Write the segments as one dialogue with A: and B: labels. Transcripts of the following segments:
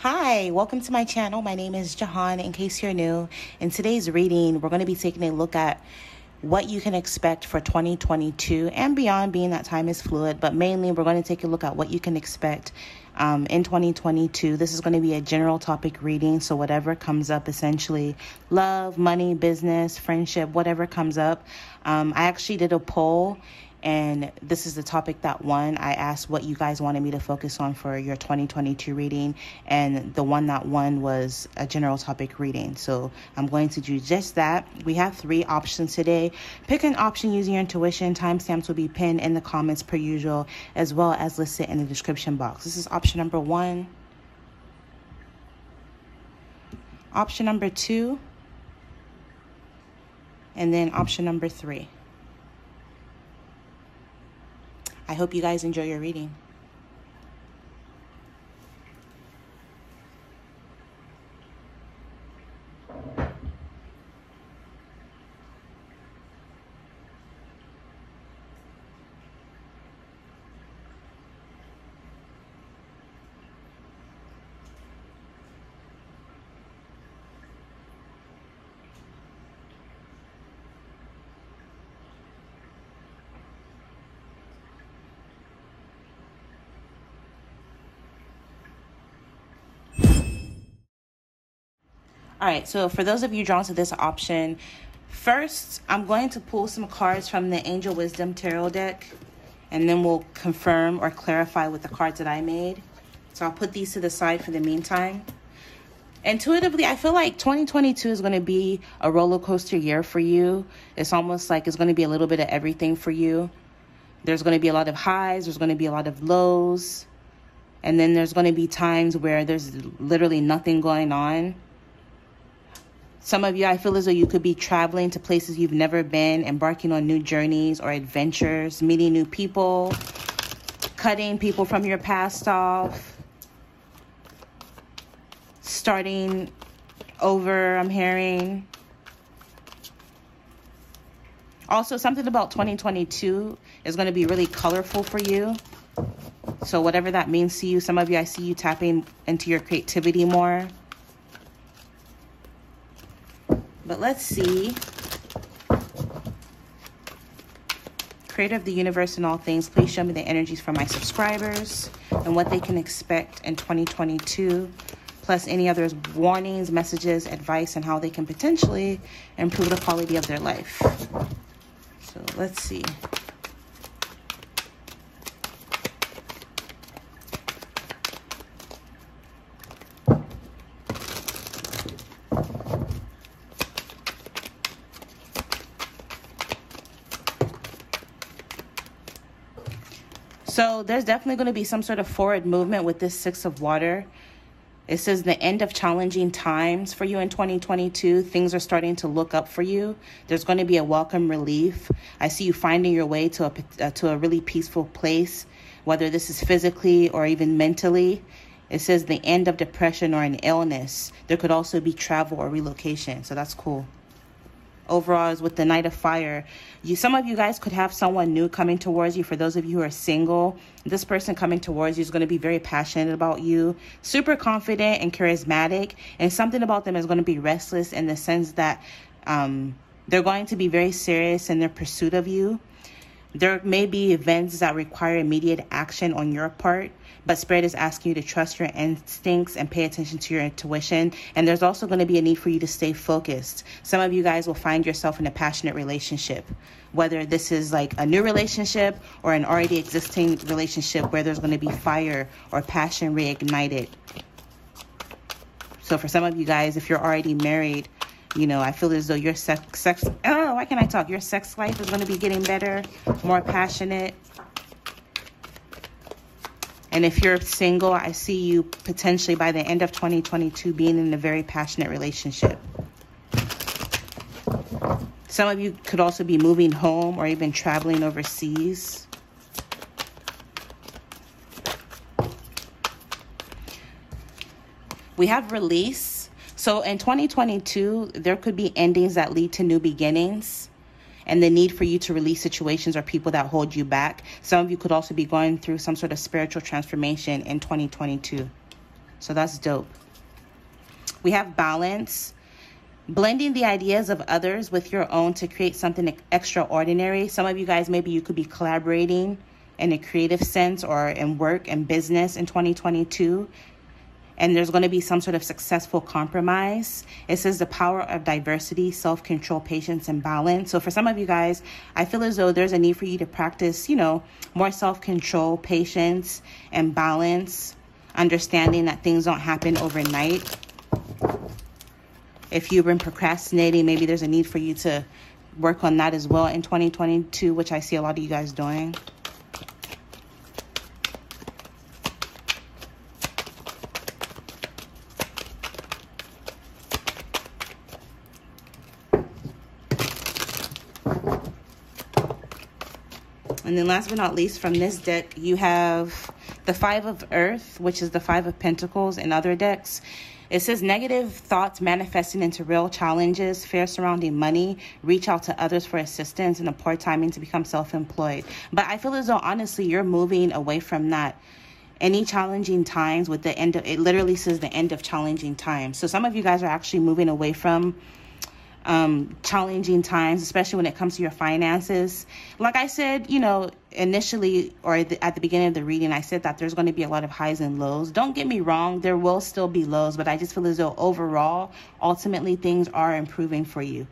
A: Hi, welcome to my channel. My name is Jehan, in case you're new. In today's reading, we're going to be taking a look at what you can expect for 2022 and beyond, being that time is fluid, but mainly we're going to take a look at what you can expect in 2022. This is going to be a general topic reading, so whatever comes up, essentially love, money, business, friendship, whatever comes up. I actually did a poll, and this is the topic that won. I asked what you guys wanted me to focus on for your 2022 reading, and the one that won was a general topic reading. So I'm going to do just that. We have 3 options today. Pick an option using your intuition. Timestamps will be pinned in the comments per usual, as well as listed in the description box. This is option number 1. Option number 2. And then option number 3. I hope you guys enjoy your reading. All right, so for those of you drawn to this option, first, I'm going to pull some cards from the Angel Wisdom Tarot deck, and then we'll confirm or clarify with the cards that I made. So I'll put these to the side for the meantime. Intuitively, I feel like 2022 is going to be a roller coaster year for you. It's almost like it's going to be a little bit of everything for you. There's going to be a lot of highs. There's going to be a lot of lows. And then there's going to be times where there's literally nothing going on. Some of you, I feel as though you could be traveling to places you've never been, embarking on new journeys or adventures, meeting new people, cutting people from your past off, starting over, I'm hearing. Also, something about 2022 is going to be really colorful for you. So whatever that means to you, some of you, I see you tapping into your creativity more. But let's see. Creator of the universe and all things, please show me the energies for my subscribers and what they can expect in 2022, plus any other warnings, messages, advice, and how they can potentially improve the quality of their life. So let's see. So there's definitely going to be some sort of forward movement with this 6 of water. It says the end of challenging times for you in 2022. Things are starting to look up for you. There's going to be a welcome relief. I see you finding your way to a really peaceful place, whether this is physically or even mentally. It says the end of depression or an illness. There could also be travel or relocation. So that's cool. Overall, is with the Knight of Fire, some of you guys could have someone new coming towards you. For those of you who are single, this person coming towards you is going to be very passionate about you, super confident and charismatic, and something about them is going to be restless in the sense that they're going to be very serious in their pursuit of you. There may be events that require immediate action on your part, but Spirit is asking you to trust your instincts and pay attention to your intuition. And there's also going to be a need for you to stay focused. Some of you guys will find yourself in a passionate relationship, whether this is like a new relationship or an already existing relationship where there's going to be fire or passion reignited. So for some of you guys, if you're already married, you know, I feel as though your why can't I talk? Your sex life is going to be getting better, more passionate. And if you're single, I see you potentially by the end of 2022 being in a very passionate relationship. Some of you could also be moving home or even traveling overseas. We have release. So in 2022, there could be endings that lead to new beginnings, and the need for you to release situations or people that hold you back. Some of you could also be going through some sort of spiritual transformation in 2022. So that's dope. We have balance. Blending the ideas of others with your own to create something extraordinary. Some of you guys, maybe you could be collaborating in a creative sense or in work and business in 2022. And there's going to be some sort of successful compromise. It says the power of diversity, self-control, patience, and balance. So for some of you guys, I feel as though there's a need for you to practice, more self-control, patience, and balance, understanding that things don't happen overnight. If you've been procrastinating, maybe there's a need for you to work on that as well in 2022, which I see a lot of you guys doing. And then last but not least, from this deck, you have the Five of Earth, which is the Five of Pentacles in other decks. It says negative thoughts manifesting into real challenges, fear surrounding money, reach out to others for assistance, and a poor timing to become self-employed. But I feel as though, honestly, you're moving away from that. Any challenging times with the end of, it literally says the end of challenging times. So some of you guys are actually moving away from challenging times, especially when it comes to your finances. Like I said, initially or at the beginning of the reading, I said that there's going to be a lot of highs and lows. Don't get me wrong, there will still be lows, but I just feel as though overall, ultimately, things are improving for you.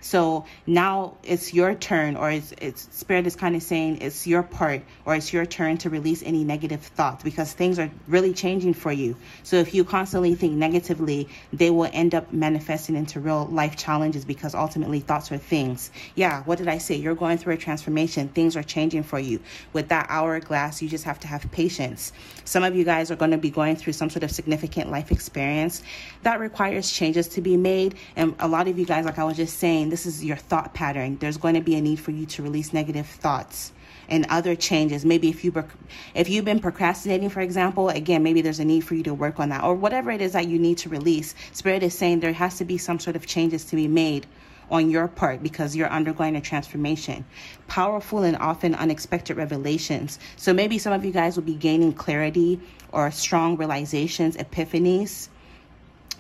A: So now it's your turn, or it's Spirit is kind of saying it's your part, or it's your turn to release any negative thoughts, because things are really changing for you. So if you constantly think negatively, they will end up manifesting into real life challenges, because ultimately thoughts are things. Yeah, what did I say? You're going through a transformation. Things are changing for you. With that hourglass, you just have to have patience. Some of you guys are going to be going through some sort of significant life experience that requires changes to be made. And a lot of you guys, like I was just saying, this is your thought pattern. There's going to be a need for you to release negative thoughts and other changes. Maybe if you've been procrastinating, for example, again, maybe there's a need for you to work on that, or whatever it is that you need to release. Spirit is saying there has to be some sort of changes to be made on your part, because you're undergoing a transformation. Powerful and often unexpected revelations. So maybe some of you guys will be gaining clarity or strong realizations, epiphanies.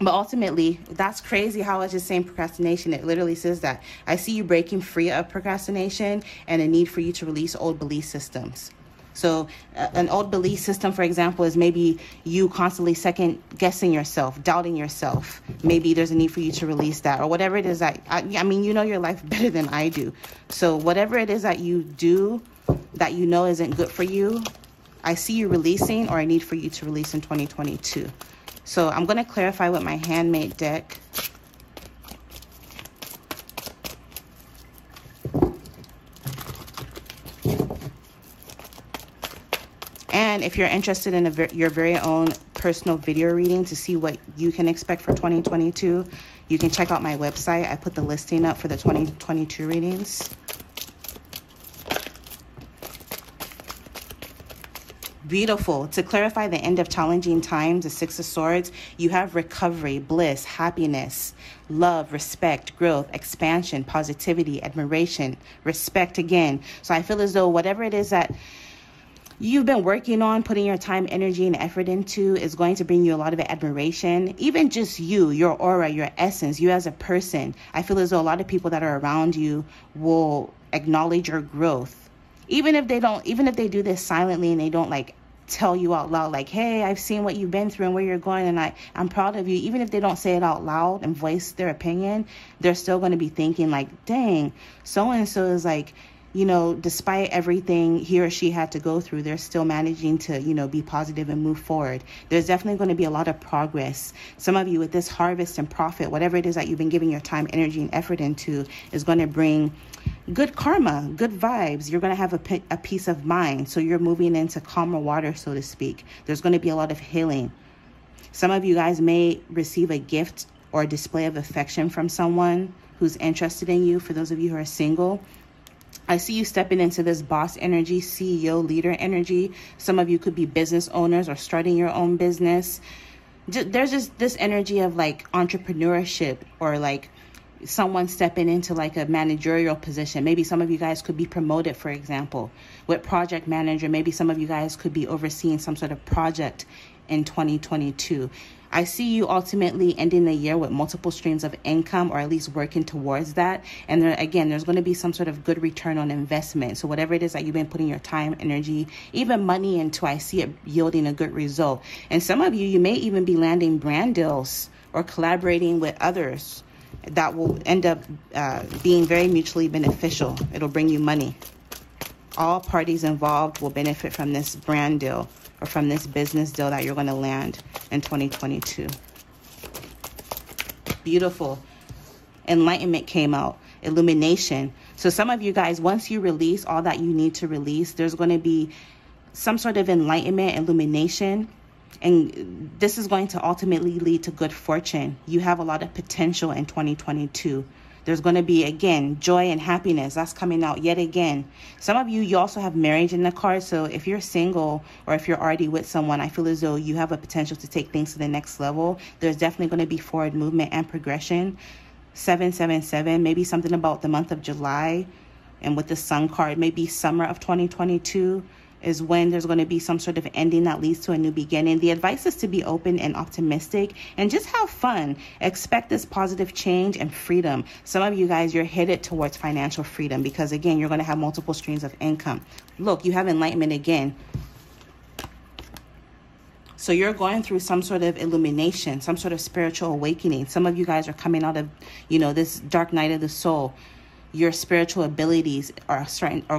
A: But ultimately, that's crazy how I was just saying procrastination. It literally says that. I see you breaking free of procrastination and a need for you to release old belief systems. So an old belief system, for example, is maybe you constantly second guessing yourself, doubting yourself. Maybe there's a need for you to release that, or whatever it is that, I mean, you know your life better than I do. So whatever it is that you do that you know isn't good for you, I see you releasing, or a need for you to release in 2022. So I'm going to clarify with my handmade deck. And if you're interested in your very own personal video reading to see what you can expect for 2022, you can check out my website. I put the listing up for the 2022 readings. Beautiful. To clarify the end of challenging times, the Six of Swords, you have recovery, bliss, happiness, love, respect, growth, expansion, positivity, admiration, respect again. So I feel as though whatever it is that you've been working on, putting your time, energy, and effort into is going to bring you a lot of admiration. Even just you, your aura, your essence, you as a person. I feel as though a lot of people that are around you will acknowledge your growth. Even if they do this silently and they don't like tell you out loud, like, hey, I've seen what you've been through and where you're going, and I'm proud of you. Even if they don't say it out loud and voice their opinion, they're still going to be thinking like, dang, so-and-so is like, despite everything he or she had to go through, they're still managing to, be positive and move forward. There's definitely going to be a lot of progress. Some of you with this harvest and profit, whatever it is that you've been giving your time, energy, and effort into, is going to bring good karma, good vibes. You're going to have a peace of mind. So you're moving into calmer water, so to speak. There's going to be a lot of healing. Some of you guys may receive a gift or a display of affection from someone who's interested in you. For those of you who are single, I see you stepping into this boss energy, CEO, leader energy. Some of you could be business owners or starting your own business. There's just this energy of like entrepreneurship, or like someone stepping into like a managerial position. Maybe some of you guys could be promoted, for example, with project manager. Maybe some of you guys could be overseeing some sort of project in 2022. I see you ultimately ending the year with multiple streams of income, or at least working towards that. And there, again, there's going to be some sort of good return on investment. So whatever it is that you've been putting your time, energy, even money into, I see it yielding a good result. And some of you, you may even be landing brand deals or collaborating with others that will end up being very mutually beneficial. It'll bring you money. All parties involved will benefit from this brand deal or from this business deal that you're going to land in 2022. Beautiful. Enlightenment came out. Illumination. So some of you guys, once you release all that you need to release, there's going to be some sort of enlightenment, illumination. And this is going to ultimately lead to good fortune. You have a lot of potential in 2022. There's going to be, again, joy and happiness. That's coming out yet again. Some of you, you also have marriage in the card. So if you're single or if you're already with someone, I feel as though you have a potential to take things to the next level. There's definitely going to be forward movement and progression. 777, maybe something about the month of July. And with the Sun card, maybe summer of 2022 is when there's going to be some sort of ending that leads to a new beginning. The advice is to be open and optimistic and just have fun. Expect this positive change and freedom. Some of you guys, you're headed towards financial freedom because, again, you're going to have multiple streams of income. Look, you have enlightenment again. So you're going through some sort of illumination, some sort of spiritual awakening. Some of you guys are coming out of, this dark night of the soul. Your spiritual abilities are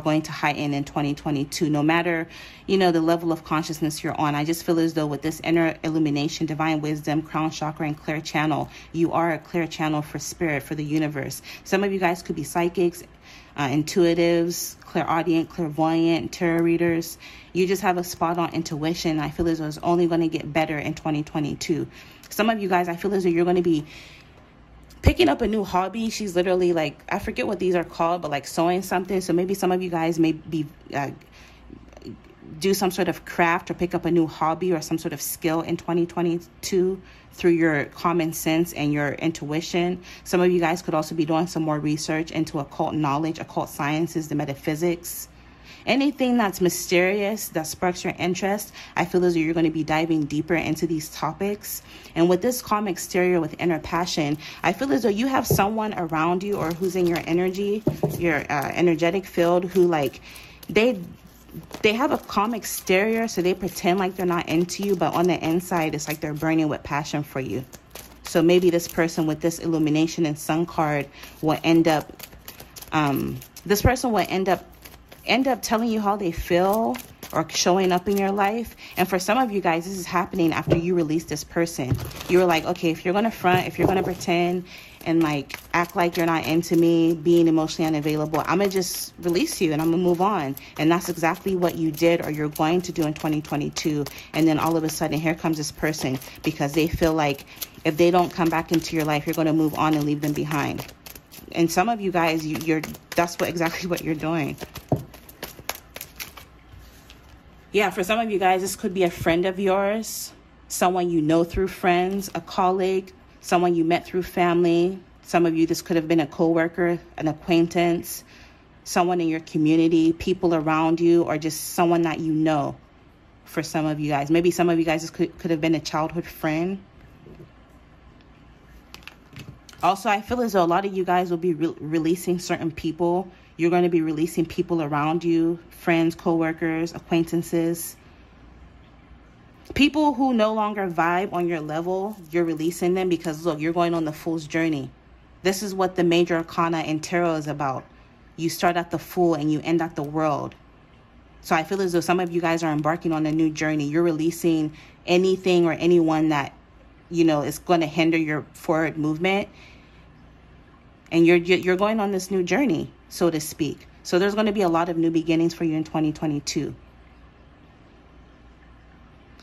A: going to heighten in 2022, no matter, the level of consciousness you're on. I just feel as though with this inner illumination, divine wisdom, crown chakra, and clear channel, you are a clear channel for spirit, for the universe. Some of you guys could be psychics, intuitives, clairaudient, clairvoyant, tarot readers. You just have a spot on intuition. I feel as though it's only going to get better in 2022. Some of you guys, I feel as though you're going to be picking up a new hobby. She's literally like, I forget what these are called, but like sewing something. So maybe some of you guys may be do some sort of craft or pick up a new hobby or some sort of skill in 2022 through your common sense and your intuition. Some of you guys could also be doing some more research into occult knowledge, occult sciences, the metaphysics. Anything that's mysterious, that sparks your interest, I feel as though you're going to be diving deeper into these topics. And with this calm exterior with inner passion, I feel as though you have someone around you or who's in your energy, your energetic field, who they have a calm exterior, so they pretend like they're not into you, but on the inside, it's like they're burning with passion for you. So maybe this person with this illumination and sun card will end up, end up telling you how they feel or showing up in your life. And for some of you guys, this is happening after you release this person. You were like, okay, if you're going to front, if you're going to pretend and like act like you're not into me, being emotionally unavailable, I'm going to just release you and I'm going to move on. And that's exactly what you did or you're going to do in 2022. And then all of a sudden, here comes this person because they feel like if they don't come back into your life, you're going to move on and leave them behind. And some of you guys, that's exactly what you're doing. Yeah, for some of you guys, this could be a friend of yours, someone you know through friends, a colleague, someone you met through family. Some of you, this could have been a coworker, an acquaintance, someone in your community, people around you, or just someone that you know. For some of you guys, maybe some of you guys, this could have been a childhood friend. Also, I feel as though a lot of you guys will be releasing certain people. You're going to be releasing people around you, friends, coworkers, acquaintances. People who no longer vibe on your level, you're releasing them because, look, you're going on the Fool's journey. This is what the major arcana in tarot is about. You start at the Fool and you end at the World. So I feel as though some of you guys are embarking on a new journey. You're releasing anything or anyone that, is going to hinder your forward movement. And you're going on this new journey, so to speak. So there's going to be a lot of new beginnings for you in 2022.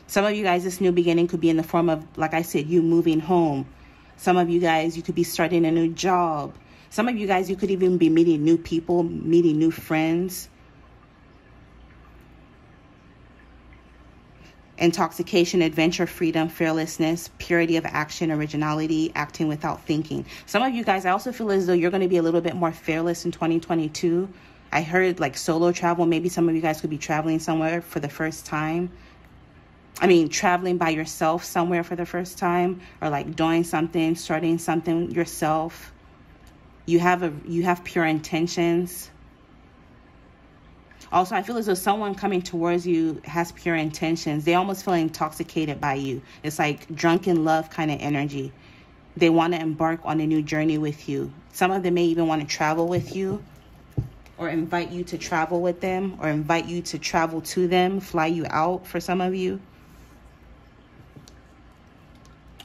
A: Some of you guys, this new beginning could be in the form of, like I said, you moving home. Some of you guys, you could be starting a new job. Some of you guys, you could even be meeting new people, meeting new friends. Intoxication, adventure, freedom, fearlessness, purity of action, originality, acting without thinking. Some of you guys, I also feel as though you're going to be a little bit more fearless in 2022. I heard like solo travel. Maybe some of you guys could be traveling somewhere for the first time. traveling by yourself somewhere for the first time, or like doing something, starting something yourself. You have pure intentions. Also, I feel as though someone coming towards you has pure intentions. They almost feel intoxicated by you. It's like drunken love kind of energy. They want to embark on a new journey with you. Some of them may even want to travel with you, or invite you to travel with them, or invite you to travel to them, fly you out for some of you.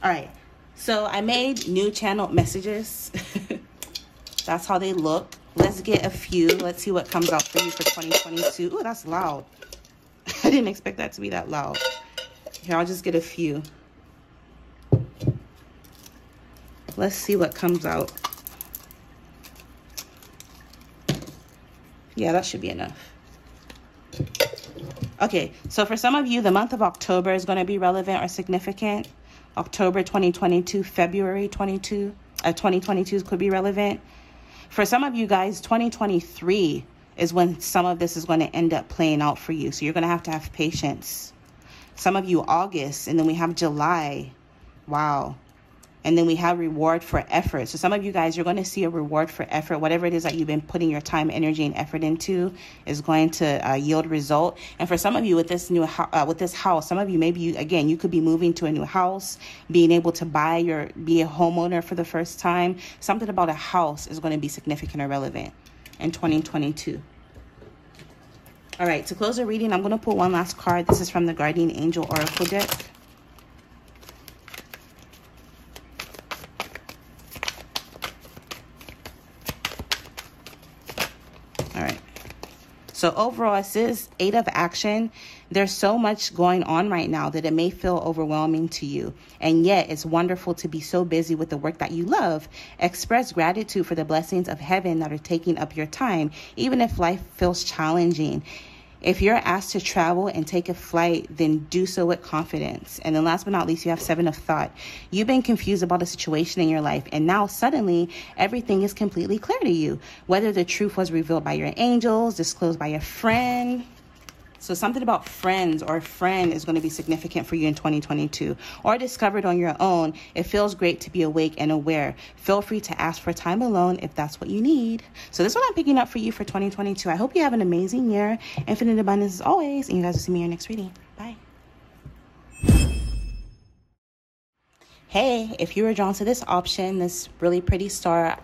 A: All right, so I made new channeled messages. That's how they look. Let's get a few. Let's see what comes out for you for 2022. Ooh, that's loud. I didn't expect that to be that loud. Here, I'll just get a few. Let's see what comes out. Yeah, that should be enough. Okay, so for some of you, the month of October is going to be relevant or significant. October 2022, February 2022 could be relevant. For some of you guys, 2023 is when some of this is going to end up playing out for you. So you're going to have patience. Some of you, August, and then we have July. Wow. And then we have reward for effort. So some of you guys, you're going to see a reward for effort. Whatever it is that you've been putting your time, energy, and effort into is going to yield result. And for some of you with this house, some of you, maybe you could be moving to a new house, being able to be a homeowner for the first time. Something about a house is going to be significant or relevant in 2022. All right, to close the reading, I'm going to pull one last card. This is from the Guardian Angel Oracle deck. So overall, it says 8 of action. There's so much going on right now that it may feel overwhelming to you. And yet it's wonderful to be so busy with the work that you love. Express gratitude for the blessings of heaven that are taking up your time, even if life feels challenging. If you're asked to travel and take a flight, then do so with confidence. And then last but not least, you have 7 of thought. You've been confused about a situation in your life, and now suddenly everything is completely clear to you. Whether the truth was revealed by your angels, disclosed by a friend. So something about friends or a friend is going to be significant for you in 2022, or discovered on your own. It feels great to be awake and aware. Feel free to ask for time alone if that's what you need. So this is what I'm picking up for you for 2022. I hope you have an amazing year. Infinite abundance as always. And you guys will see me in your next reading. Bye. Hey, if you were drawn to this option, this really pretty star,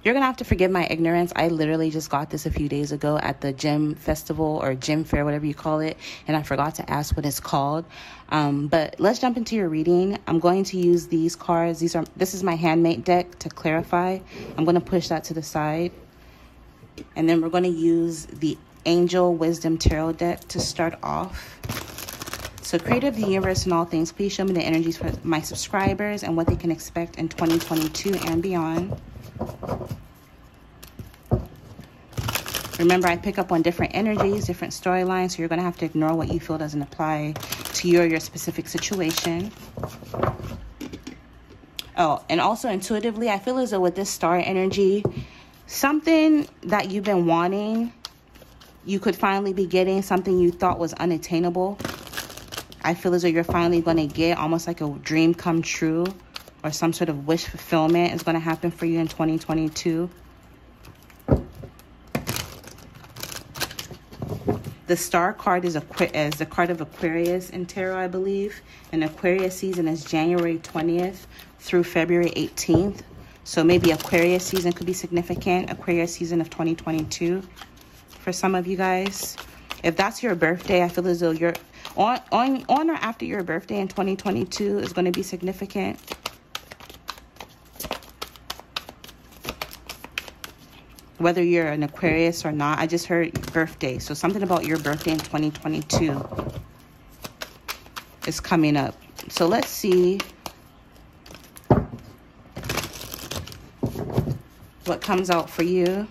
A: you're going to have to forgive my ignorance. I literally just got this a few days ago at the gym festival or gym fair, whatever you call it. And I forgot to ask what it's called. But let's jump into your reading. I'm going to use these cards. This is my handmade deck to clarify. I'm going to push that to the side. And then we're going to use the Angel Wisdom Tarot deck to start off. So creator of the universe and all things, please show me the energies for my subscribers and what they can expect in 2022 and beyond. Remember, I pick up on different energies, different storylines, so you're going to have to ignore what you feel doesn't apply to you or your specific situation. Oh, and also intuitively, I feel as though with this star energy, something that you've been wanting, you could finally be getting. Something you thought was unattainable, I feel as though you're finally going to get, almost like a dream come true. Or some sort of wish fulfillment is going to happen for you in 2022. The star card is the card of Aquarius in tarot, I believe. And Aquarius season is January 20th through February 18th. So maybe Aquarius season could be significant. Aquarius season of 2022 for some of you guys. If that's your birthday, I feel as though you're on or after your birthday in 2022 is going to be significant. Whether you're an Aquarius or not, I just heard birthday. So something about your birthday in 2022 is coming up. So let's see what comes out for you.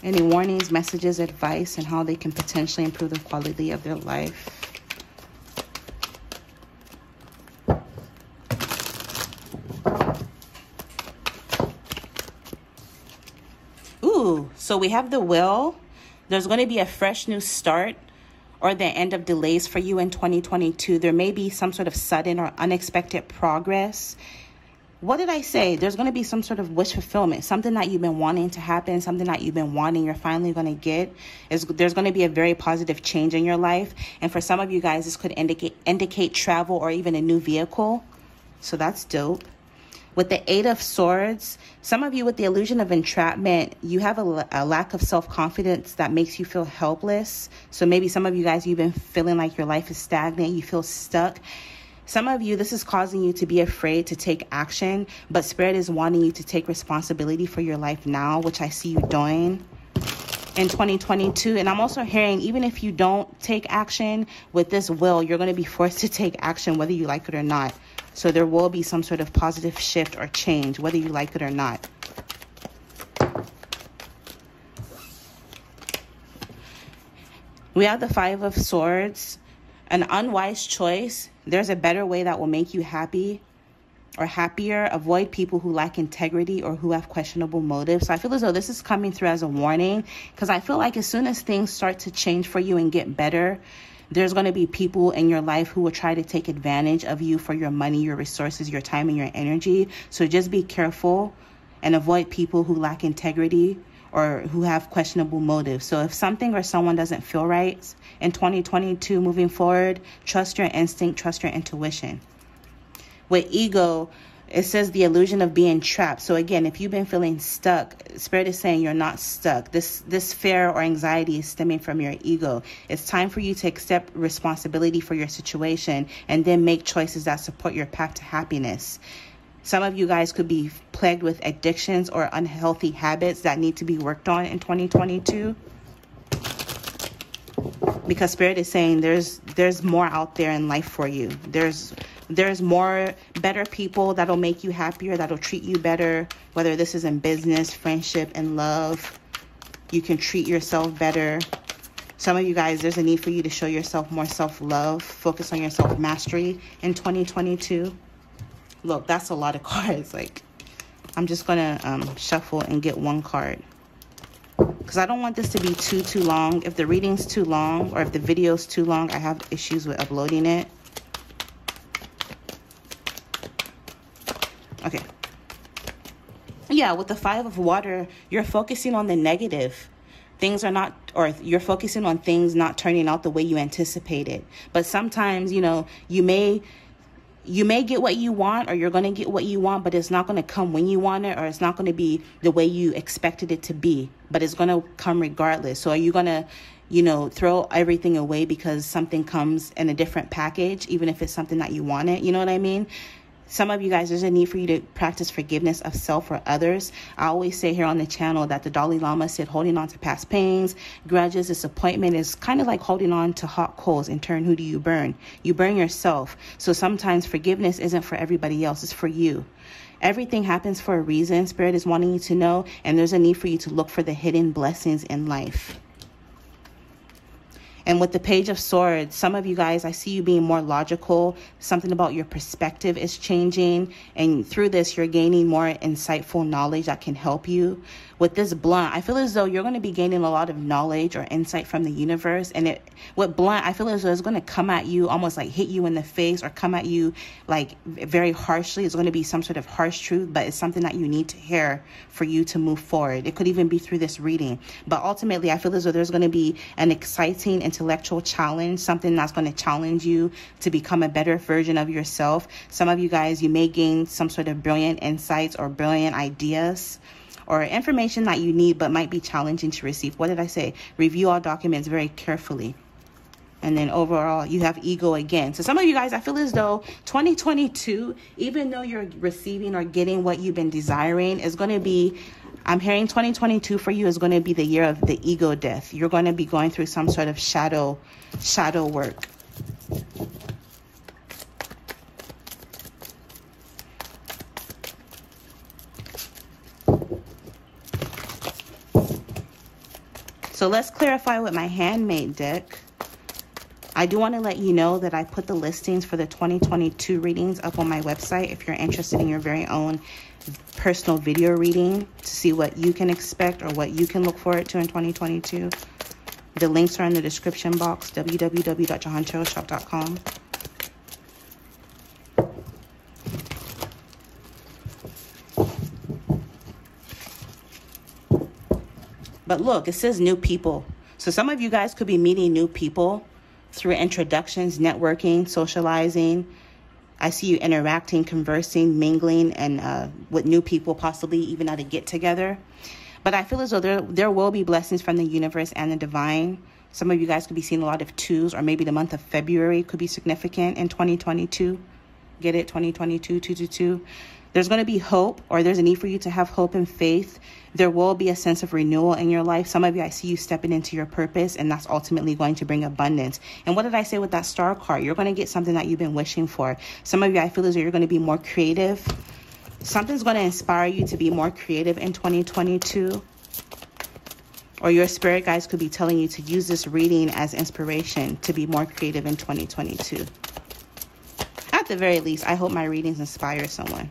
A: Any warnings, messages, advice, and how they can potentially improve the quality of their life. So we have the will. There's going to be a fresh new start or the end of delays for you in 2022. There may be some sort of sudden or unexpected progress. What did I say? There's going to be some sort of wish fulfillment, something that you've been wanting to happen, something that you've been wanting, you're finally going to get. There's going to be a very positive change in your life. And for some of you guys, this could indicate travel or even a new vehicle. So that's dope. With the Eight of Swords, some of you with the illusion of entrapment, you have a lack of self-confidence that makes you feel helpless. So maybe some of you guys, you've been feeling like your life is stagnant, you feel stuck. Some of you, this is causing you to be afraid to take action, but Spirit is wanting you to take responsibility for your life now, which I see you doing in 2022. And I'm also hearing, even if you don't take action with this will, you're going to be forced to take action whether you like it or not. So there will be some sort of positive shift or change, whether you like it or not. We have the Five of Swords. An unwise choice. There's a better way that will make you happy or happier. Avoid people who lack integrity or who have questionable motives. So I feel as though this is coming through as a warning, because I feel like as soon as things start to change for you and get better, there's going to be people in your life who will try to take advantage of you for your money, your resources, your time, and your energy. So just be careful and avoid people who lack integrity or who have questionable motives. So if something or someone doesn't feel right in 2022 moving forward, trust your instinct, trust your intuition. With ego, it says the illusion of being trapped. So again, if you've been feeling stuck, Spirit is saying you're not stuck. This fear or anxiety is stemming from your ego. It's time for you to accept responsibility for your situation and then make choices that support your path to happiness. Some of you guys could be plagued with addictions or unhealthy habits that need to be worked on in 2022. Because Spirit is saying there's more out there in life for you. There's more better people that'll make you happier, that'll treat you better, whether this is in business, friendship, and love. You can treat yourself better. Some of you guys, there's a need for you to show yourself more self-love, focus on your self-mastery in 2022. Look, that's a lot of cards. Like, I'm just going to shuffle and get one card, because I don't want this to be too long. If the reading's too long or if the video's too long, I have issues with uploading it. Okay. Yeah, with the Five of Water, you're focusing on the negative. Things are not, or you're focusing on things not turning out the way you anticipated. But sometimes, you know, you may get what you want, or you're going to get what you want, but it's not going to come when you want it, or it's not going to be the way you expected it to be, but it's going to come regardless. So are you going to, you know, throw everything away because something comes in a different package, even if it's something that you wanted? You know what I mean? Some of you guys, there's a need for you to practice forgiveness of self or others. I always say here on the channel that the Dalai Lama said holding on to past pains, grudges, disappointment is kind of like holding on to hot coals. In turn, who do you burn? You burn yourself. So sometimes forgiveness isn't for everybody else. It's for you. Everything happens for a reason. Spirit is wanting you to know, and there's a need for you to look for the hidden blessings in life. And with the Page of Swords, some of you guys, I see you being more logical. Something about your perspective is changing. And through this, you're gaining more insightful knowledge that can help you. With this blunt, I feel as though you're going to be gaining a lot of knowledge or insight from the universe. And with blunt, I feel as though it's going to come at you, almost like hit you in the face, or come at you like very harshly. It's going to be some sort of harsh truth, but it's something that you need to hear for you to move forward. It could even be through this reading. But ultimately, I feel as though there's going to be an exciting intellectual challenge, something that's going to challenge you to become a better version of yourself. Some of you guys, you may gain some sort of brilliant insights or brilliant ideas or information that you need but might be challenging to receive. What did I say? Review all documents very carefully. And then overall, you have ego again. So some of you guys, I feel as though 2022, even though you're receiving or getting what you've been desiring, is going to be, I'm hearing 2022 for you is going to be the year of the ego death. You're going to be going through some sort of shadow work. So let's clarify with my handmade deck. I do want to let you know that I put the listings for the 2022 readings up on my website if you're interested in your very own personal video reading to see what you can expect or what you can look forward to in 2022. The links are in the description box, www.JehanTarotShop.com. But look, it says new people. So some of you guys could be meeting new people through introductions, networking, socializing. I see you interacting, conversing, mingling, and with new people, possibly even at a get-together. But I feel as though there will be blessings from the universe and the divine. Some of you guys could be seeing a lot of twos, or maybe the month of February could be significant in 2022. Get it? 2022, 222. There's going to be hope, or there's a need for you to have hope and faith. There will be a sense of renewal in your life. Some of you, I see you stepping into your purpose, and that's ultimately going to bring abundance. And what did I say with that star card? You're going to get something that you've been wishing for. Some of you, I feel as though you're going to be more creative. Something's going to inspire you to be more creative in 2022. Or your spirit guides could be telling you to use this reading as inspiration to be more creative in 2022. At the very least, I hope my readings inspire someone.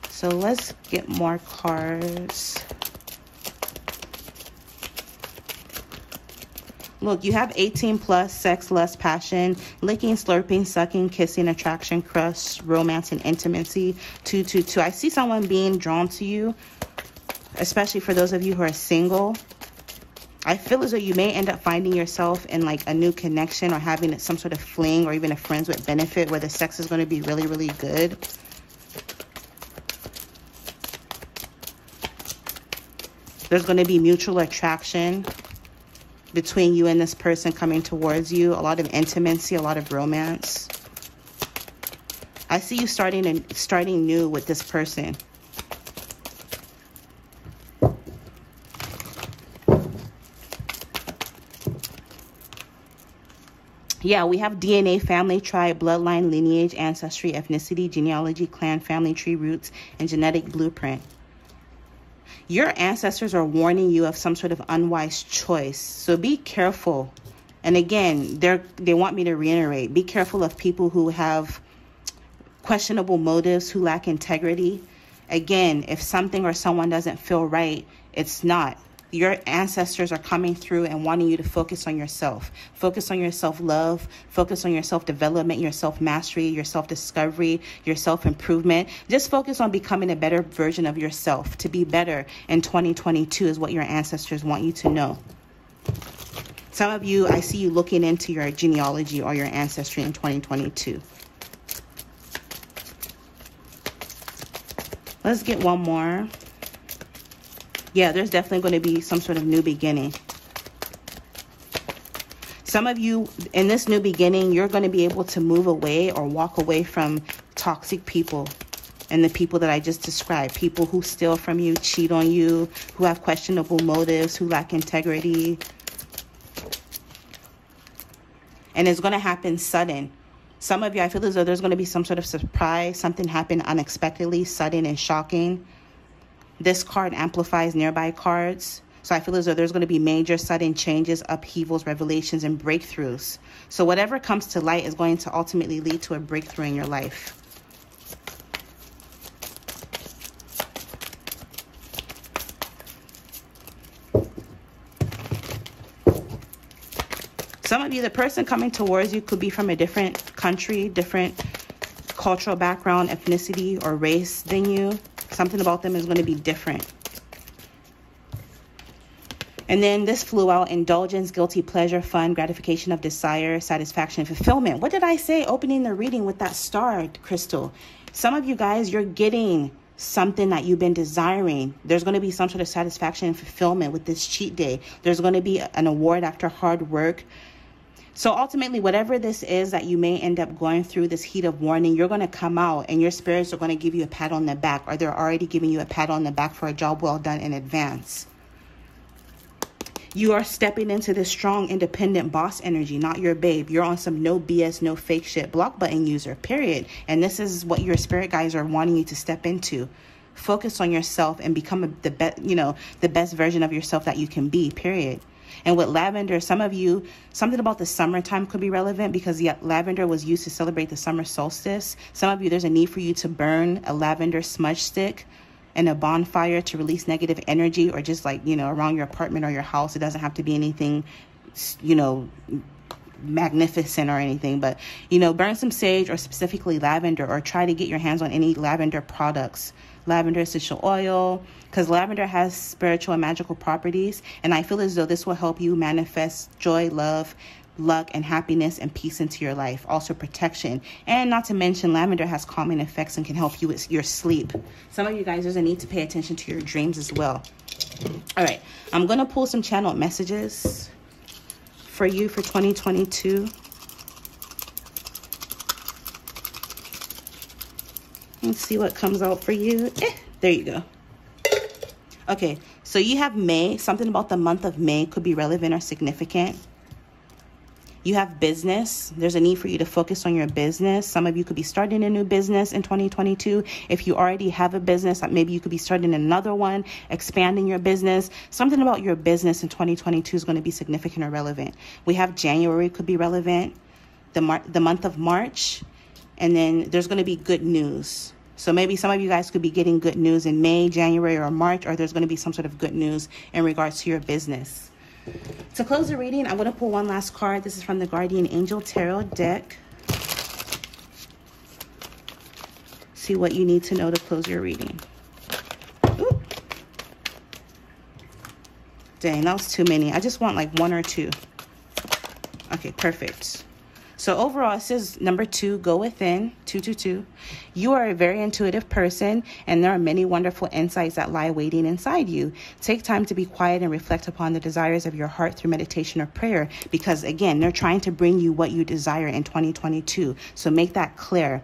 A: So let's get more cards. Look, you have 18 plus, sex, lust, passion, licking, slurping, sucking, kissing, attraction, crush, romance, and intimacy. 222. I see someone being drawn to you, especially for those of you who are single. I feel as though you may end up finding yourself in like a new connection or having some sort of fling or even a friends with benefit where the sex is going to be really, really good. There's going to be mutual attraction between you and this person coming towards you. A lot of intimacy, a lot of romance. I see you starting new with this person. Yeah, we have DNA, family, tribe, bloodline, lineage, ancestry, ethnicity, genealogy, clan, family tree, roots, and genetic blueprint. Your ancestors are warning you of some sort of unwise choice. So be careful. And again, they want me to reiterate, be careful of people who have questionable motives, who lack integrity. Again, if something or someone doesn't feel right, it's not. Your ancestors are coming through and wanting you to focus on yourself. Focus on your self-love. Focus on your self-development, your self-mastery, your self-discovery, your self-improvement. Just focus on becoming a better version of yourself. To be better in 2022 is what your ancestors want you to know. Some of you, I see you looking into your genealogy or your ancestry in 2022. Let's get one more. Yeah, there's definitely going to be some sort of new beginning. Some of you, in this new beginning, you're going to be able to move away or walk away from toxic people and the people that I just described. People who steal from you, cheat on you, who have questionable motives, who lack integrity. And it's going to happen sudden. Some of you, I feel as though there's going to be some sort of surprise. Something happened unexpectedly, sudden and shocking. This card amplifies nearby cards. So I feel as though there's going to be major sudden changes, upheavals, revelations, and breakthroughs. So whatever comes to light is going to ultimately lead to a breakthrough in your life. Some of you, the person coming towards you could be from a different country, different cultural background, ethnicity, or race than you. Something about them is going to be different. And then this flew out: indulgence, guilty pleasure, fun, gratification of desire, satisfaction, fulfillment. What did I say opening the reading with that star crystal? Some of you guys, you're getting something that you've been desiring. There's going to be some sort of satisfaction and fulfillment with this cheat day. There's going to be an award after hard work. So ultimately, whatever this is that you may end up going through, this heat of warning, you're going to come out and your spirits are going to give you a pat on the back, or they're already giving you a pat on the back for a job well done in advance. You are stepping into this strong, independent boss energy, not your babe. You're on some no BS, no fake shit block button user, period. And this is what your spirit guides are wanting you to step into. Focus on yourself and become the best version of yourself that you can be, period. And with lavender, some of you, something about the summertime could be relevant because lavender was used to celebrate the summer solstice. Some of you, there's a need for you to burn a lavender smudge stick and a bonfire to release negative energy, or just like, you know, around your apartment or your house. It doesn't have to be anything, you know, magnificent or anything, but, you know, burn some sage or specifically lavender, or try to get your hands on any lavender products, lavender essential oil, because lavender has spiritual and magical properties. And I feel as though this will help you manifest joy, love, luck, and happiness and peace into your life. Also protection. And not to mention, lavender has calming effects and can help you with your sleep. Some of you guys, there's a need to pay attention to your dreams as well. All right, I'm going to pull some channeled messages for you for 2022. Let's see what comes out for you. There you go. Okay, so you have May. Something about the month of May could be relevant or significant. You have business. There's a need for you to focus on your business. Some of you could be starting a new business in 2022. If you already have a business, maybe you could be starting another one, expanding your business. Something about your business in 2022 is going to be significant or relevant. We have January could be relevant, the month of March, and then there's going to be good news. So maybe some of you guys could be getting good news in May, January, or March, or there's going to be some sort of good news in regards to your business. To close the reading, I'm going to pull one last card. This is from the Guardian Angel Tarot deck. See what you need to know to close your reading. Ooh. Dang, that was too many. I just want like one or two. Okay, perfect. So overall, it says number 2, go within, 222. You are a very intuitive person, and there are many wonderful insights that lie waiting inside you. Take time to be quiet and reflect upon the desires of your heart through meditation or prayer, because again, they're trying to bring you what you desire in 2022. So make that clear.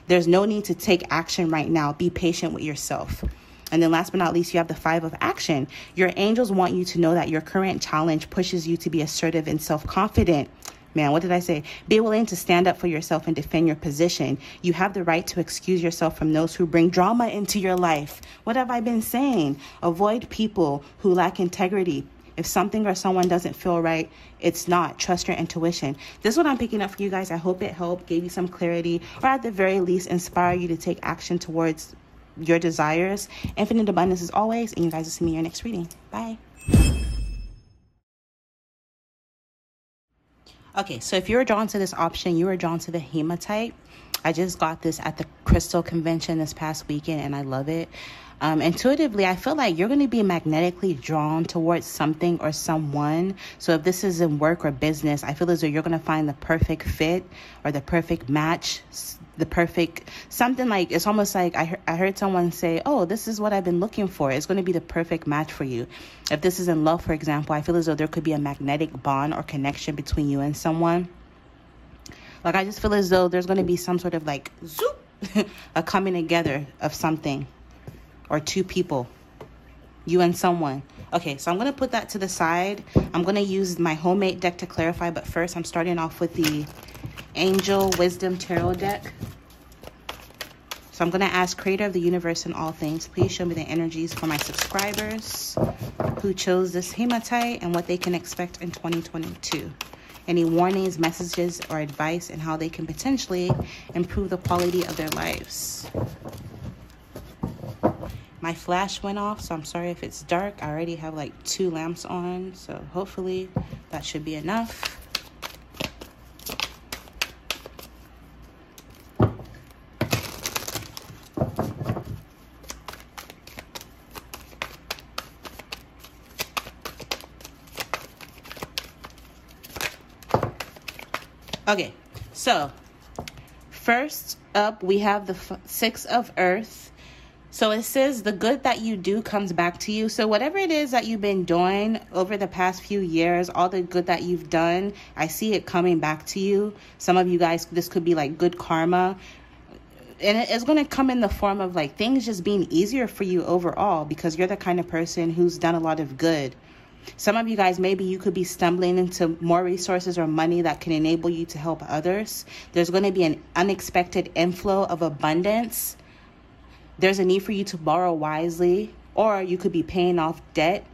A: There's no need to take action right now. Be patient with yourself. And then last but not least, you have the 5 of action. Your angels want you to know that your current challenge pushes you to be assertive and self-confident. Man, what did I say? Be willing to stand up for yourself and defend your position. You have the right to excuse yourself from those who bring drama into your life. What have I been saying? Avoid people who lack integrity. If something or someone doesn't feel right, it's not. Trust your intuition. This is what I'm picking up for you guys. I hope it helped, gave you some clarity, or at the very least, inspire you to take action towards your desires. Infinite abundance as always, and you guys will see me in your next reading. Bye. Okay, so if you're drawn to this option, you are drawn to the hematite. I just got this at the crystal convention this past weekend, and I love it. Intuitively, I feel like you're going to be magnetically drawn towards something or someone. So if this is in work or business, I feel as though you're going to find the perfect fit or the perfect match, the perfect something. Like, it's almost like I heard someone say, oh, this is what I've been looking for. It's going to be the perfect match for you. If this is in love, for example, I feel as though there could be a magnetic bond or connection between you and someone. Like, I just feel as though there's going to be some sort of like zoop, a coming together of something, or 2 people, you and someone. Okay, so I'm going to put that to the side. I'm going to use my homemade deck to clarify, but first I'm starting off with the Angel Wisdom Tarot deck. So I'm going to ask, Creator of the universe and all things, please show me the energies for my subscribers who chose this hematite and what they can expect in 2022. Any warnings, messages, or advice and how they can potentially improve the quality of their lives. My flash went off, so I'm sorry if it's dark. I already have like 2 lamps on, so hopefully that should be enough. Okay, so first up we have the 6 of Earth. So it says the good that you do comes back to you. So whatever it is that you've been doing over the past few years, all the good that you've done, I see it coming back to you. Some of you guys, this could be like good karma. And it's going to come in the form of like things just being easier for you overall, because you're the kind of person who's done a lot of good. Some of you guys, maybe you could be stumbling into more resources or money that can enable you to help others. There's going to be an unexpected inflow of abundance. There's a need for you to borrow wisely, or you could be paying off debt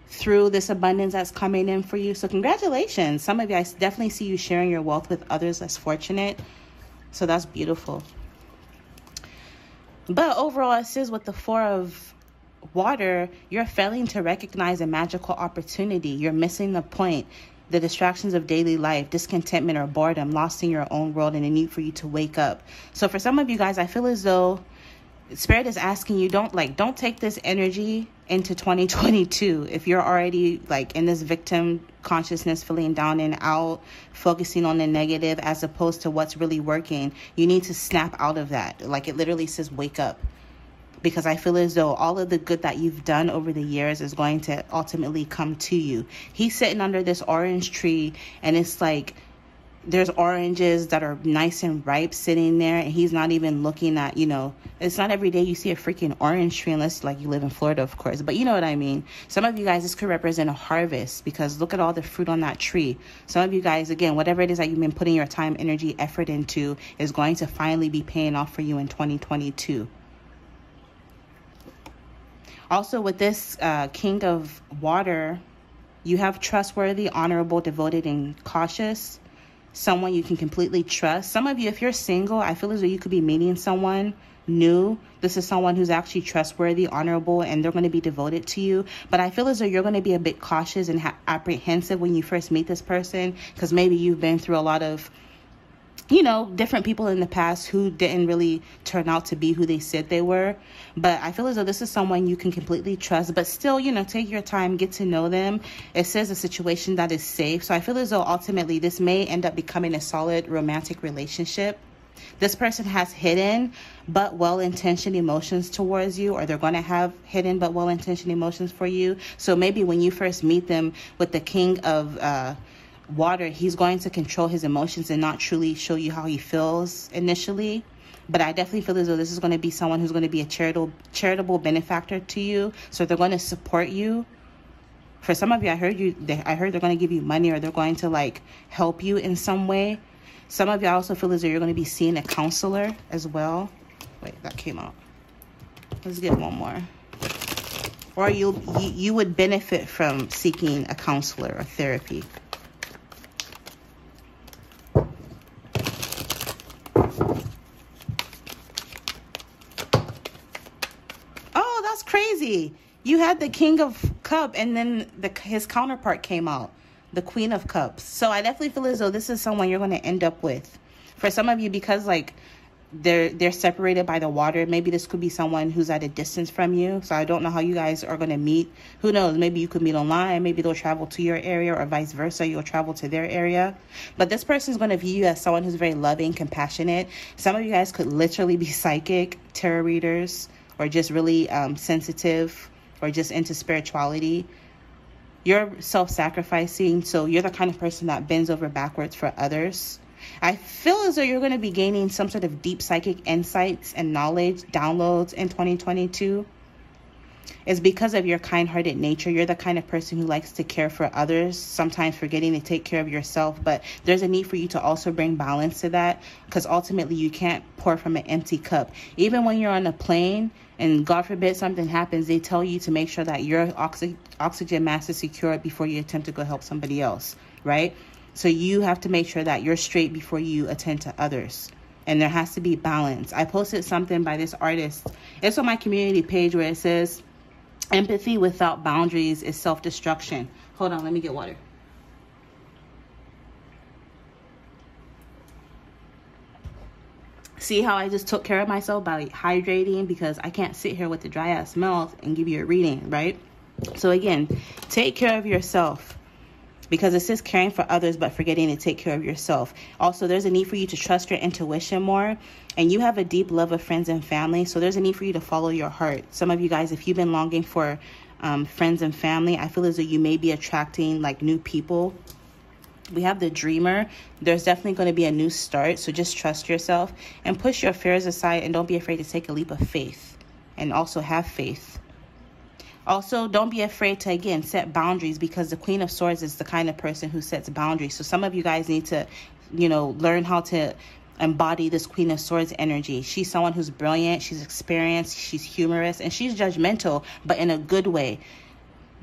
A: through this abundance that's coming in for you. So congratulations. Some of you, I definitely see you sharing your wealth with others less fortunate. So that's beautiful. But overall, it says with the Four of Water, you're failing to recognize a magical opportunity. You're missing the point. The distractions of daily life, discontentment or boredom, lost in your own world, and a need for you to wake up. So for some of you guys, I feel as though Spirit is asking you, don't take this energy into 2022. If you're already like in this victim consciousness, feeling down and out, focusing on the negative as opposed to what's really working, you need to snap out of that. Like it literally says, wake up. Because I feel as though all of the good that you've done over the years is going to ultimately come to you. He's sitting under this orange tree, and it's like there's oranges that are nice and ripe sitting there, and he's not even looking at, it's not every day you see a freaking orange tree, unless like you live in Florida, of course, but you know what I mean. Some of you guys, this could represent a harvest, because look at all the fruit on that tree. Some of you guys, again, whatever it is that you've been putting your time, energy, effort into is going to finally be paying off for you in 2022. Also, with this King of Water, you have trustworthy, honorable, devoted, and cautious. Someone you can completely trust. Some of you, if you're single, I feel as though you could be meeting someone new. This is someone who's actually trustworthy, honorable, and they're going to be devoted to you. But I feel as though you're going to be a bit cautious and apprehensive when you first meet this person, because maybe you've been through a lot of different people in the past who didn't really turn out to be who they said they were. But I feel as though this is someone you can completely trust, but still, take your time, get to know them. It says a situation that is safe. So I feel as though ultimately this may end up becoming a solid romantic relationship. This person has hidden but well-intentioned emotions towards you, or they're going to have hidden but well-intentioned emotions for you. So maybe when you first meet them with the King of Water, he's going to control his emotions and not truly show you how he feels initially. But I definitely feel as though this is going to be someone who's going to be a charitable benefactor to you. So they're going to support you. For some of you, I heard they're going to give you money, or they're going to like help you in some way. Some of you, I also feel as though you're going to be seeing a counselor as well. Wait, that came out. Let's get one more. Or you would benefit from seeking a counselor or therapy. Crazy. You had the King of Cups, and then his counterpart came out, the Queen of Cups. So I definitely feel as though this is someone you're going to end up with. For some of you, because like they're separated by the water, maybe this could be someone who's at a distance from you. So I don't know how you guys are going to meet. Who knows? Maybe you could meet online. Maybe they'll travel to your area, or vice versa. You'll travel to their area. But this person is going to view you as someone who's very loving, compassionate. Some of you guys could literally be psychic, tarot readers, or just really sensitive, or just into spirituality. You're self-sacrificing, so you're the kind of person that bends over backwards for others. I feel as though you're going to be gaining some sort of deep psychic insights and knowledge, downloads in 2022. It's because of your kind-hearted nature. You're the kind of person who likes to care for others, sometimes forgetting to take care of yourself. But there's a need for you to also bring balance to that, because ultimately you can't pour from an empty cup. Even when you're on a plane and God forbid something happens, they tell you to make sure that your oxygen mask is secured before you attempt to go help somebody else, right? So you have to make sure that you're straight before you attend to others. And there has to be balance. I posted something by this artist. It's on my community page where it says, empathy without boundaries is self-destruction. Hold on, let me get water. See how I just took care of myself by hydrating, because I can't sit here with the dry ass mouth and give you a reading, right? So again, take care of yourself, because it says caring for others but forgetting to take care of yourself. Also, there's a need for you to trust your intuition more, and you have a deep love of friends and family, so there's a need for you to follow your heart. Some of you guys, if you've been longing for friends and family, I feel as though you may be attracting like new people. We have the Dreamer. There's definitely going to be a new start, so just trust yourself and push your fears aside, and don't be afraid to take a leap of faith, and also have faith. Also, don't be afraid to, again, set boundaries, because the Queen of Swords is the kind of person who sets boundaries. So some of you guys need to, learn how to embody this Queen of Swords energy. She's someone who's brilliant, she's experienced, she's humorous, and she's judgmental, but in a good way.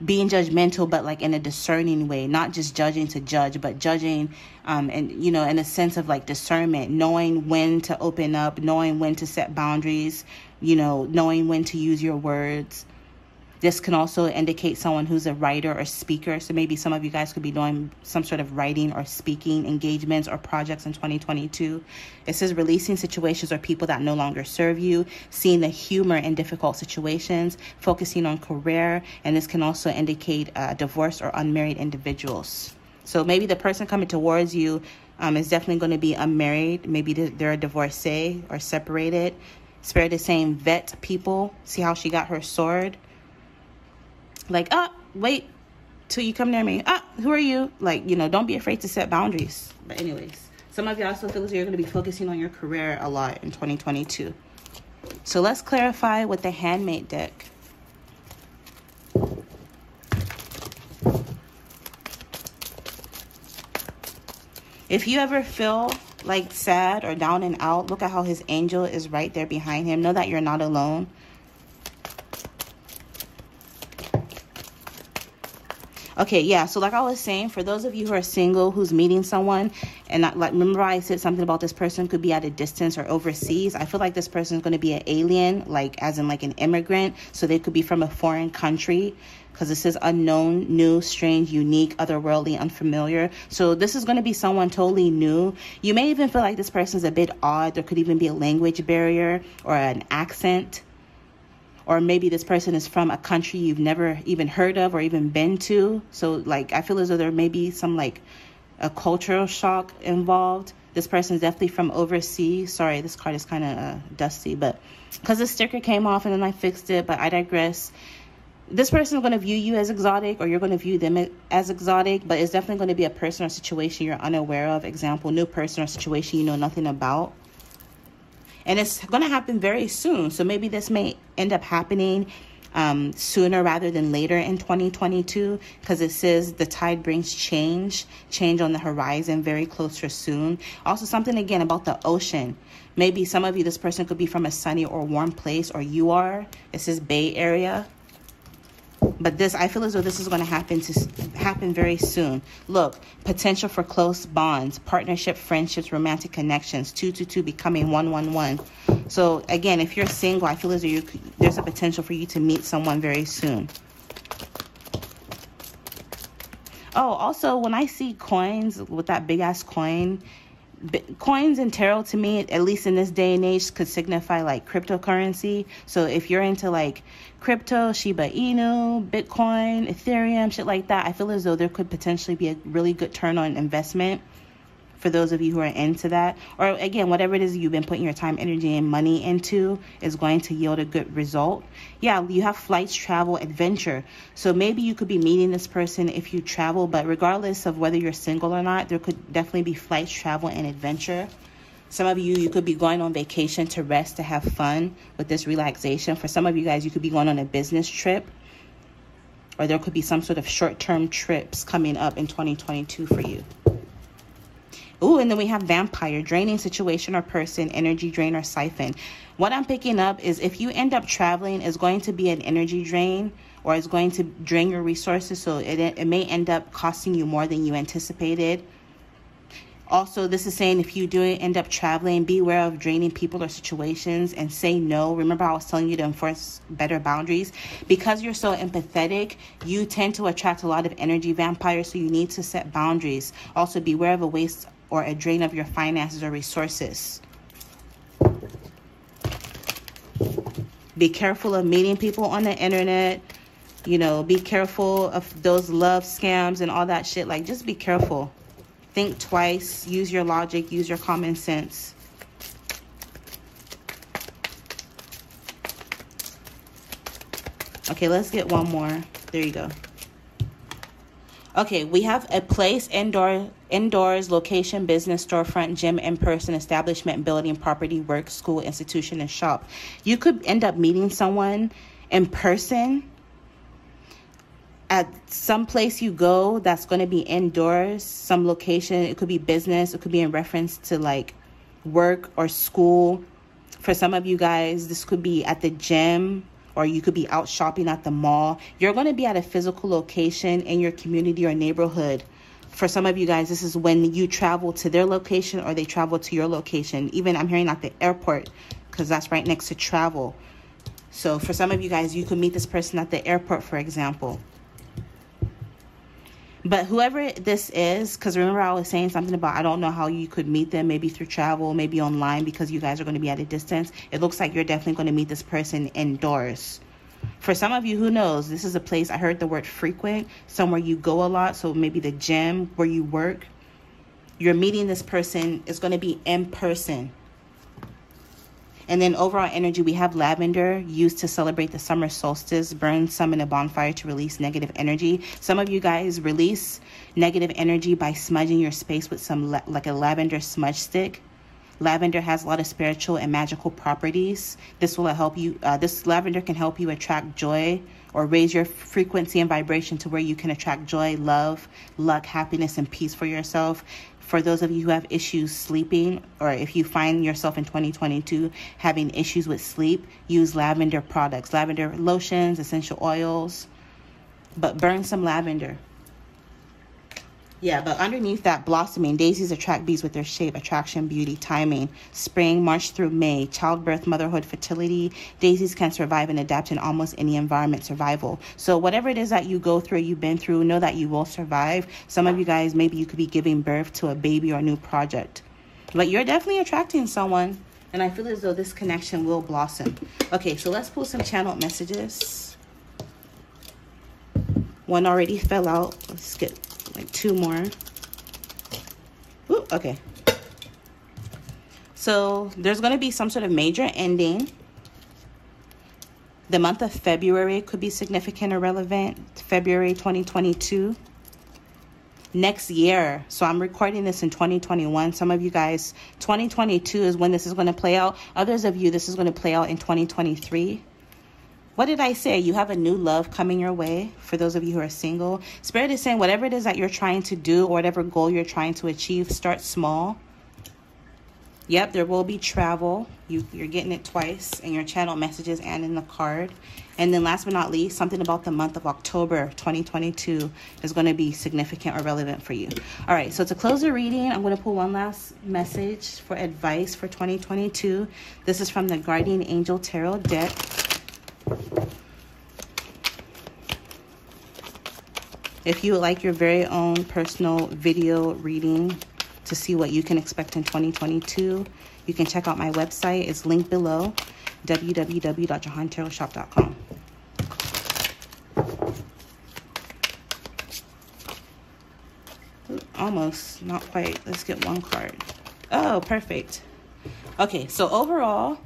A: Being judgmental, but like in a discerning way, not just judging to judge, but judging and in a sense of like discernment, knowing when to open up, knowing when to set boundaries, you know, knowing when to use your words. This can also indicate someone who's a writer or speaker. So maybe some of you guys could be doing some sort of writing or speaking engagements or projects in 2022. It says releasing situations or people that no longer serve you, seeing the humor in difficult situations, focusing on career. And this can also indicate divorced or unmarried individuals. So maybe the person coming towards you is definitely going to be unmarried. Maybe they're a divorcee or separated. Spirit is saying vet people. See how she got her sword? Like, wait till you come near me. Who are you? Like, you know, don't be afraid to set boundaries. But anyways, some of you also feel as you're going to be focusing on your career a lot in 2022. So let's clarify with the Handmade deck. If you ever feel like sad or down and out, look at how his angel is right there behind him. Know that you're not alone. Okay, yeah, so like I was saying, for those of you who are single, who's meeting someone, and like remember I said something about this person could be at a distance or overseas. I feel like this person is going to be an alien, like as in like an immigrant. So they could be from a foreign country, because it says unknown, new, strange, unique, otherworldly, unfamiliar. So this is going to be someone totally new. You may even feel like this person's a bit odd. There could even be a language barrier or an accent. Or maybe this person is from a country you've never even heard of or even been to. So, like, I feel as though there may be some, like, a cultural shock involved. This person is definitely from overseas. Sorry, this card is kind of dusty. But because the sticker came off and then I fixed it. But I digress. This person is going to view you as exotic, or you're going to view them as exotic. But it's definitely going to be a person or situation you're unaware of. Example, new person or situation you know nothing about. And it's going to happen very soon. So maybe this may end up happening sooner rather than later in 2022. Because it says the tide brings change. Change on the horizon, very close or soon. Also something again about the ocean. Maybe some of you, this person could be from a sunny or warm place. Or you are. It says Bay Area. But this, I feel as though this is going to happen very soon. Look, potential for close bonds, partnership, friendships, romantic connections, 222 becoming 111. So again, if you're single, I feel as though there's a potential for you to meet someone very soon. Oh, also, when I see coins with that big ass coin, coins and tarot to me, at least in this day and age, could signify like cryptocurrency. So if you're into like crypto, Shiba Inu, Bitcoin, Ethereum, shit like that, I feel as though there could potentially be a really good turn on investment for those of you who are into that. Or again, whatever it is you've been putting your time, energy, and money into is going to yield a good result. Yeah, you have flights, travel, adventure. So maybe you could be meeting this person if you travel, but regardless of whether you're single or not, there could definitely be flights, travel, and adventure. Some of you could be going on vacation to rest, to have fun with this relaxation. For some of you guys, you could be going on a business trip, or there could be some sort of short-term trips coming up in 2022 for you. Ooh, and then we have vampire, draining situation or person, energy drain or siphon. What I'm picking up is if you end up traveling, it's going to be an energy drain, or it's going to drain your resources. So it may end up costing you more than you anticipated. Also, this is saying if you do end up traveling, be aware of draining people or situations and say no. Remember, I was telling you to enforce better boundaries. Because you're so empathetic, you tend to attract a lot of energy vampires, so you need to set boundaries. Also, beware of a waste or a drain of your finances or resources. Be careful of meeting people on the internet. You know, be careful of those love scams and all that shit. Like, just be careful. Think twice. Use your logic. Use your common sense. Okay, let's get one more. There you go. Okay, we have a place, indoors, location, business, storefront, gym, in-person, establishment, building, property, work, school, institution, and shop. You could end up meeting someone in person at some place you go that's going to be indoors, some location. It could be business. It could be in reference to like work or school. For some of you guys, this could be at the gym, or you could be out shopping at the mall. You're going to be at a physical location in your community or neighborhood. For some of you guys, this is when you travel to their location or they travel to your location. Even I'm hearing at the airport, because that's right next to travel. So for some of you guys, you could meet this person at the airport, for example. But whoever this is, because remember I was saying something about I don't know how you could meet them, maybe through travel, maybe online, because you guys are going to be at a distance. It looks like you're definitely going to meet this person indoors. For some of you, who knows, this is a place, I heard the word frequent, somewhere you go a lot. So maybe the gym where you work. You're meeting this person. It's going to be in person. And then overall energy, we have lavender used to celebrate the summer solstice. Burn some in a bonfire to release negative energy. Some of you guys release negative energy by smudging your space with some like a lavender smudge stick. Lavender has a lot of spiritual and magical properties. This will help you. This lavender can help you attract joy or raise your frequency and vibration to where you can attract joy, love, luck, happiness, and peace for yourself. For those of you who have issues sleeping, or if you find yourself in 2022 having issues with sleep, use lavender products, lavender lotions, essential oils, but burn some lavender. Yeah, but underneath that, blossoming. Daisies attract bees with their shape, attraction, beauty, timing. Spring, March through May. Childbirth, motherhood, fertility. Daisies can survive and adapt in almost any environment. Survival. So whatever it is that you go through, you've been through, know that you will survive. Some of you guys, maybe you could be giving birth to a baby or a new project. But you're definitely attracting someone. And I feel as though this connection will blossom. Okay, so let's pull some channeled messages. One already fell out. Let's get like 2 more. Ooh, okay. So there's going to be some sort of major ending. The month of February could be significant or relevant. February 2022. Next year. So I'm recording this in 2021. Some of you guys, 2022 is when this is going to play out. Others of you, this is going to play out in 2023. What did I say? You have a new love coming your way. For those of you who are single, Spirit is saying whatever it is that you're trying to do or whatever goal you're trying to achieve, start small. Yep, there will be travel. You're getting it twice in your channel messages and in the card. And then last but not least, something about the month of October 2022 is going to be significant or relevant for you. All right, so to close the reading, I'm going to pull one last message for advice for 2022. This is from the Guardian Angel Tarot deck. If you would like your very own personal video reading to see what you can expect in 2022, you can check out my website. It's linked below, www.JehanTarotShop.com. Almost, not quite. Let's get one card. Oh, perfect. Okay, so overall,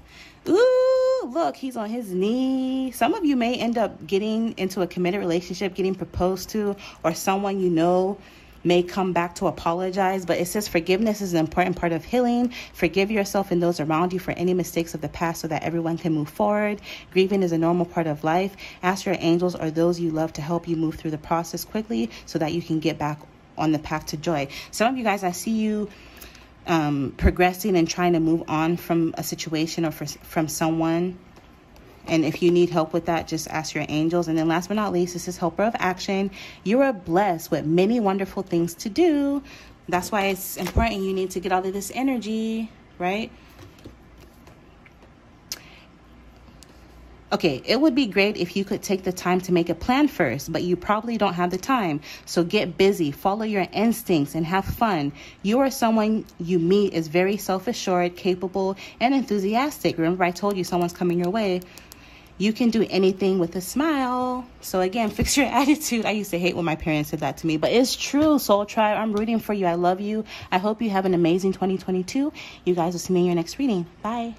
A: ooh, look, he's on his knee. Some of you may end up getting into a committed relationship, getting proposed to, or someone you know may come back to apologize. But it says forgiveness is an important part of healing. Forgive yourself and those around you for any mistakes of the past so that everyone can move forward. Grieving is a normal part of life. Ask your angels or those you love to help you move through the process quickly so that you can get back on the path to joy. Some of you guys, I see you progressing and trying to move on from a situation or from someone. And if you need help with that, just ask your angels. And then last but not least, this is Helper of Action. You are blessed with many wonderful things to do. That's why it's important. You need to get out of this energy, right? Okay, it would be great if you could take the time to make a plan first, but you probably don't have the time. So get busy, follow your instincts, and have fun. You or someone you meet is very self-assured, capable, and enthusiastic. Remember, I told you someone's coming your way. You can do anything with a smile. So again, fix your attitude. I used to hate when my parents said that to me, but it's true, Soul Tribe. I'm rooting for you. I love you. I hope you have an amazing 2022. You guys will see me in your next reading. Bye.